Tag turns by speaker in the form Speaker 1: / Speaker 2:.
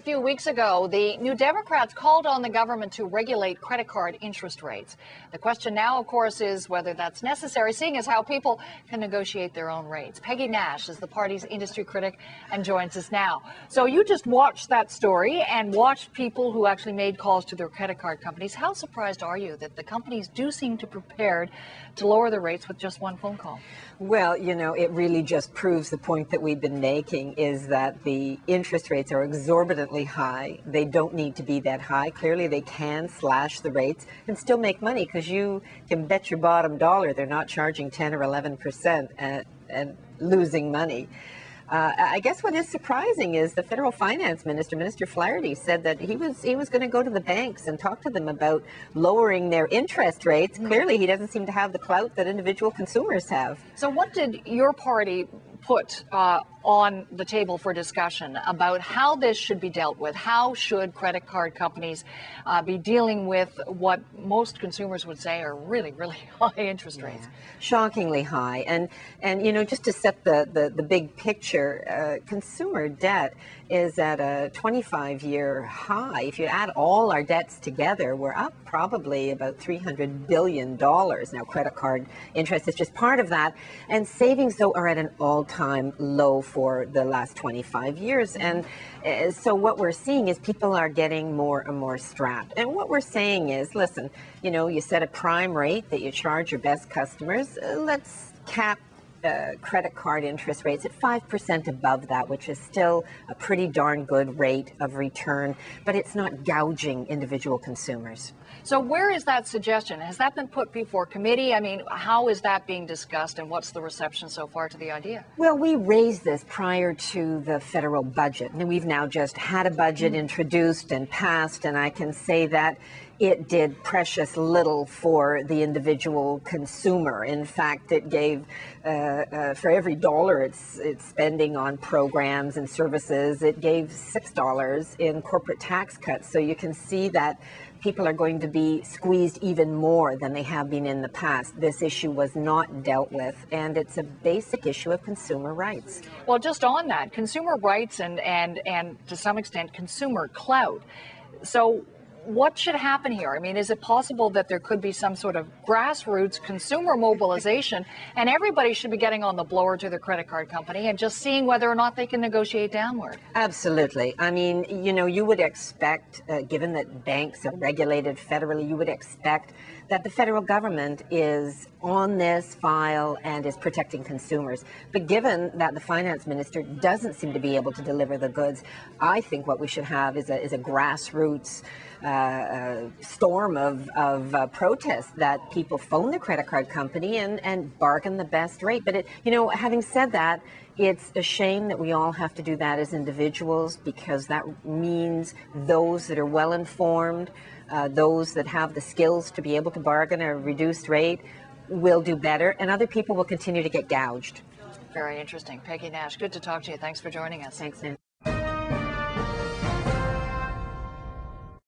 Speaker 1: few weeks ago, the New Democrats called on the government to regulate credit card interest rates. The question now, of course, is whether that's necessary, seeing as how people can negotiate their own rates. Peggy Nash is the party's industry critic and joins us now. So you just watched that story and watched people who actually made calls to their credit card companies. How surprised are you that the companies do seem to be prepared to lower the rates with just one phone call?
Speaker 2: Well, you know, it really just proves the point that we've been making, is that the interest rates are exorbitantly high. They don't need to be that high. Clearly, they can slash the rates and still make money, because you can bet your bottom dollar they're not charging 10 or 11% and losing money. I guess what is surprising is the federal finance minister, Minister Flaherty, said that he was going to go to the banks and talk to them about lowering their interest rates. Clearly, he doesn't seem to have the clout that individual consumers have.
Speaker 1: So what did your party put on the table for discussion about how this should be dealt with? How should credit card companies be dealing with what most consumers would say are really, really high interest rates?
Speaker 2: Yeah. Shockingly high. And you know, just to set the big picture, consumer debt is at a 25-year high. If you add all our debts together, we're up probably about $300 billion. Now, credit card interest is just part of that. And savings, though, are at an all-time low for the last 25 years. And so what we're seeing is people are getting more and more strapped. And what we're saying is, listen, you know, you set a prime rate that you charge your best customers. Let's cap credit card interest rates at 5% above that, which is still a pretty darn good rate of return, but it's not gouging individual consumers.
Speaker 1: So where is that suggestion? Has that been put before committee? I mean, how is that being discussed, and what's the reception so far to the idea?
Speaker 2: Well, we raised this prior to the federal budget, and we've now just had a budget introduced and passed, and I can say that it did precious little for the individual consumer. In fact, it gave, for every dollar it's spending on programs and services, it gave $6 in corporate tax cuts. So you can see that people are going to be squeezed even more than they have been in the past. This issue was not dealt with, and it's a basic issue of consumer rights.
Speaker 1: Well, just on that, consumer rights and to some extent consumer clout. So what should happen here? I mean, is it possible that there could be some sort of grassroots consumer mobilization, and everybody should be getting on the blower to their credit card company and just seeing whether or not they can negotiate downward?
Speaker 2: Absolutely. I mean, you know, you would expect, given that banks are regulated federally, you would expect that the federal government is on this file and is protecting consumers. But given that the finance minister doesn't seem to be able to deliver the goods, I think what we should have is a grassroots storm of protest, that people phone their credit card company and bargain the best rate. But you know, having said that, it's a shame that we all have to do that as individuals, because that means those that are well informed, those that have the skills to be able to bargain a reduced rate will do better, and other people will continue to get gouged.
Speaker 1: Very interesting. Peggy Nash, good to talk to you. Thanks for joining us.
Speaker 2: Thanks, Nancy.